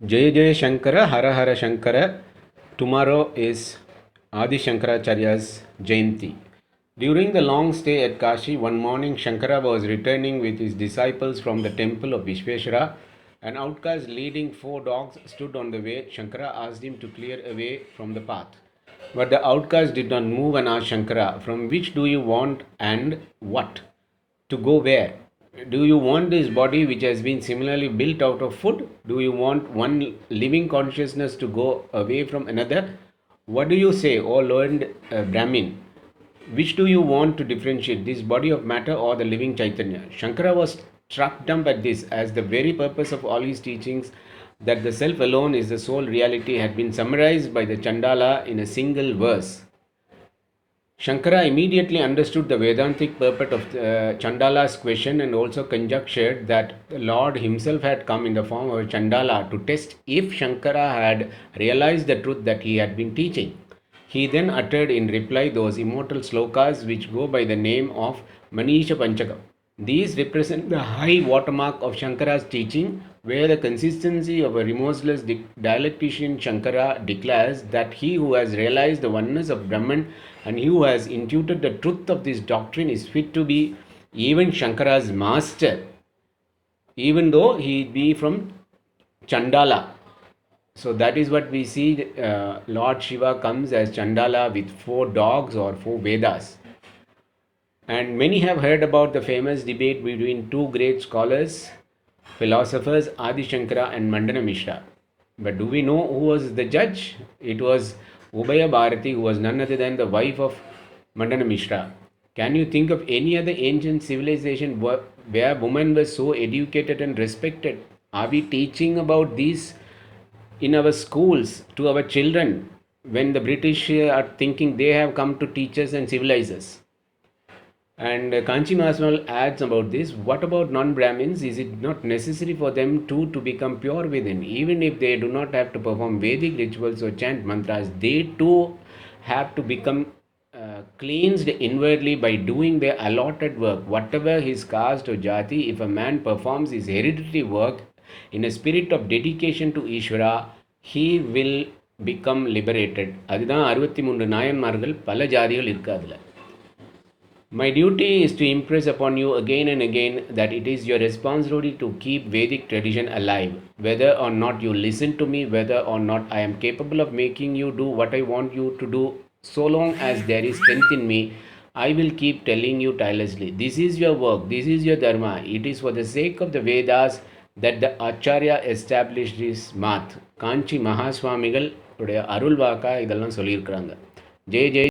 Jai Jai Shankara, Hara Hara Shankara. Tomorrow is Adi Shankaracharya's Jayanti. During the long stay at Kashi, one morning Shankara was returning with his disciples from the temple of Vishveshwara. An outcast leading 4 dogs stood on the way. Shankara asked him to clear away from the path. But the outcast did not move and asked Shankara, "From which do you want and what? To go where? Do you want this body which has been similarly built out of food? Do you want one living consciousness to go away from another? What do you say, O learned Brahmin? Which do you want to differentiate, this body of matter or the living Chaitanya?" Shankara was struck dumb at this, as the very purpose of all his teachings, that the self alone is the sole reality, had been summarized by the Chandala in a single verse. Shankara immediately understood the Vedantic purport of Chandala's question and also conjectured that the Lord himself had come in the form of a Chandala to test if Shankara had realized the truth that he had been teaching. He then uttered in reply those immortal slokas which go by the name of Manisha Panchakam. These represent the high watermark of Shankara's teaching, where the consistency of a remorseless dialectician Shankara declares that he who has realized the oneness of Brahman and he who has intuited the truth of this doctrine is fit to be even Shankara's master, even though he be from Chandala. So that is what we see. Lord Shiva comes as Chandala with 4 dogs or 4 Vedas. And many have heard about the famous debate between two great scholars, philosophers, Adi Shankara and Mandana Mishra. But do we know who was the judge? It was Ubaya Bharati, who was none other than the wife of Mandana Mishra. Can you think of any other ancient civilization where women were so educated and respected? Are we teaching about these in our schools to our children when the British are thinking they have come to teach us and civilize us? And Kanchi Mahaswami adds about this: what about non Brahmins? Is it not necessary for them too to become pure within? Even if they do not have to perform Vedic rituals or chant mantras, they too have to become cleansed inwardly by doing their allotted work. Whatever his caste or jati, if a man performs his hereditary work in a spirit of dedication to Ishvara, he will become liberated. அதுதான் 63 நாயன்மார்கள் பல ஜாதிகள் இருக்கு அதுல. My duty is to impress upon you again and again that it is your responsibility to keep Vedic tradition alive. Whether or not you listen to me, whether or not I am capable of making you do what I want you to do, so long as there is strength in me, I will keep telling you tirelessly. This is your work, this is your dharma. It is for the sake of the Vedas that the Acharya established this math. காஞ்சி மகாஸ்வாமிகள் உடைய அருள்வாக்கா இதெல்லாம் சொல்லியிருக்கிறாங்க. ஜெய் ஜெய்